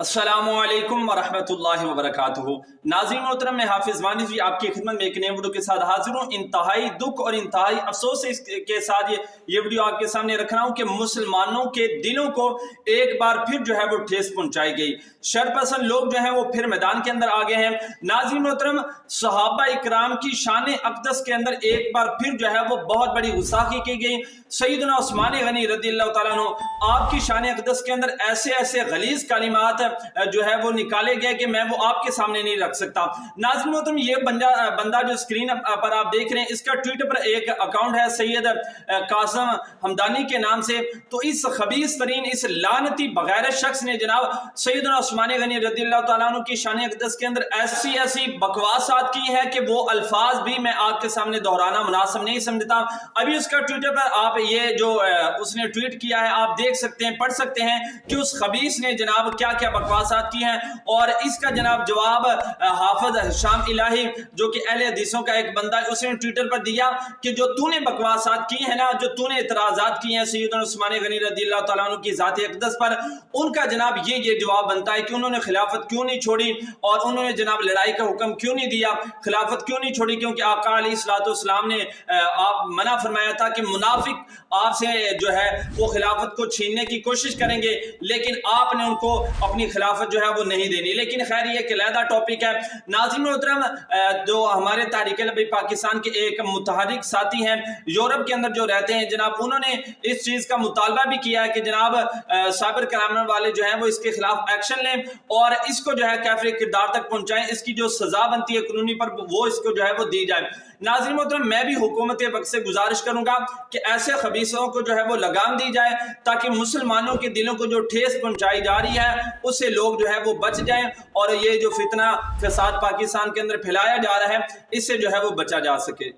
अस्सलामुअलैकुम वरहमतुल्लाहि वबरकातुहू। नाज़रीन मोहतरम, मैं हाफिज़ वानी जी आपकी खिदमत में एक नए वीडियो के साथ हाजिर हूँ। इंतहाई दुख और इंतहाई अफसोस के साथ ये वीडियो आपके सामने रख रहा हूँ कि मुसलमानों के दिलों को एक बार फिर जो है वो ठेस पहुँचाई गई। शरपसंद लोग जो हैं वो फिर मैदान के अंदर आ गए हैं। नाज़रीन मोहतरम, सहाबा इकराम की शान अक़दस के अंदर एक बार फिर जो है वो बहुत बड़ी गुस्ताखी की गई। सैयदना उस्मान गनी रज़ियल्लाहु तआला अन्हु, आपकी शान अक़दस के अंदर ऐसे ऐसे गलीज़ कलिमात जो है वो निकाले गए कि मैं वो आपके सामने नहीं रख सकता। नाज़रीन मोहतरम, ये बंदा जो स्क्रीन पर आप देख रहे हैं, इसका ट्विटर पर एक अकाउंट है सैयद कासिम हमदानी के नाम से। तो इस खबीस तरीन, इस लानती बगैरत शख्स ने जनाब सैयदना उस्मान गनी रज़ियल्लाहु तआला अन्हु की शान अक़दस के अंदर ऐसी ऐसी बकवासात की है कि वो अल्फाज भी मैं आपके सामने दोहराना मुनासिब नहीं समझता। अभी उसका ट्विटर पर आप ये जो उसने ट्वीट किया है आप देख सकते हैं, पढ़ सकते हैं कि उस खबीस ने जनाब क्या क्या बकवासात की हैं। और इसका जनाब जवाब हाफिज हिशाम इलाही, जो कि अहले हदीसों का एक बंदा है, उसने ट्विटर पर दिया कि जो तूने बकवासात की है ना, जो तूने इतराजात किए हैं सैयदना उस्मान गनी रज़ियल्लाहु तआला अन्हु की ज़ात अक़दस पर, उनका जनाब ये जवाब बनता है कि उन्होंने खिलाफत क्यों नहीं छोड़ी और उन्होंने जनाब लड़ाई का हुक्म क्यों नहीं दिया, खिलाफत क्यों नहीं छोड़ी। क्योंकि आका अलैहिस्सलाम ने आप मना फरमाया था कि मुनाफिक आपसे जो है वो खिलाफत को छीनने की कोशिश करेंगे, लेकिन आपने उनको अपनी खिलाफत जो है वो नहीं देनी। लेकिन खैर ये एक अलहदा टॉपिक है। नाज़रीन मोहतरम, जो हमारे तहरीक पाकिस्तान के एक मुतहरिक साथी हैं यूरोप के अंदर जो रहते हैं जनाब, उन्होंने इस चीज़ का मुतालबा भी किया है कि जनाब साइबर क्राइम वाले जो हैं वो इसके खिलाफ एक्शन लें और इसको जो है कैफिर किरदार तक पहुँचाएं। इसकी जो सज़ा बनती है कानूनी पर वो इसको जो है वो दी जाए। नाज़रीन मोहतरम, मैं भी हुकूमत वक्त से गुजारिश करूंगा कि ऐसे खबीसों को जो है वो लगाम दी जाए ताकि मुसलमानों के दिलों को जो ठेस पहुंचाई जा रही है उससे लोग जो है वो बच जाएं और ये जो फितना फसाद पाकिस्तान के अंदर फैलाया जा रहा है इससे जो है वो बचा जा सके।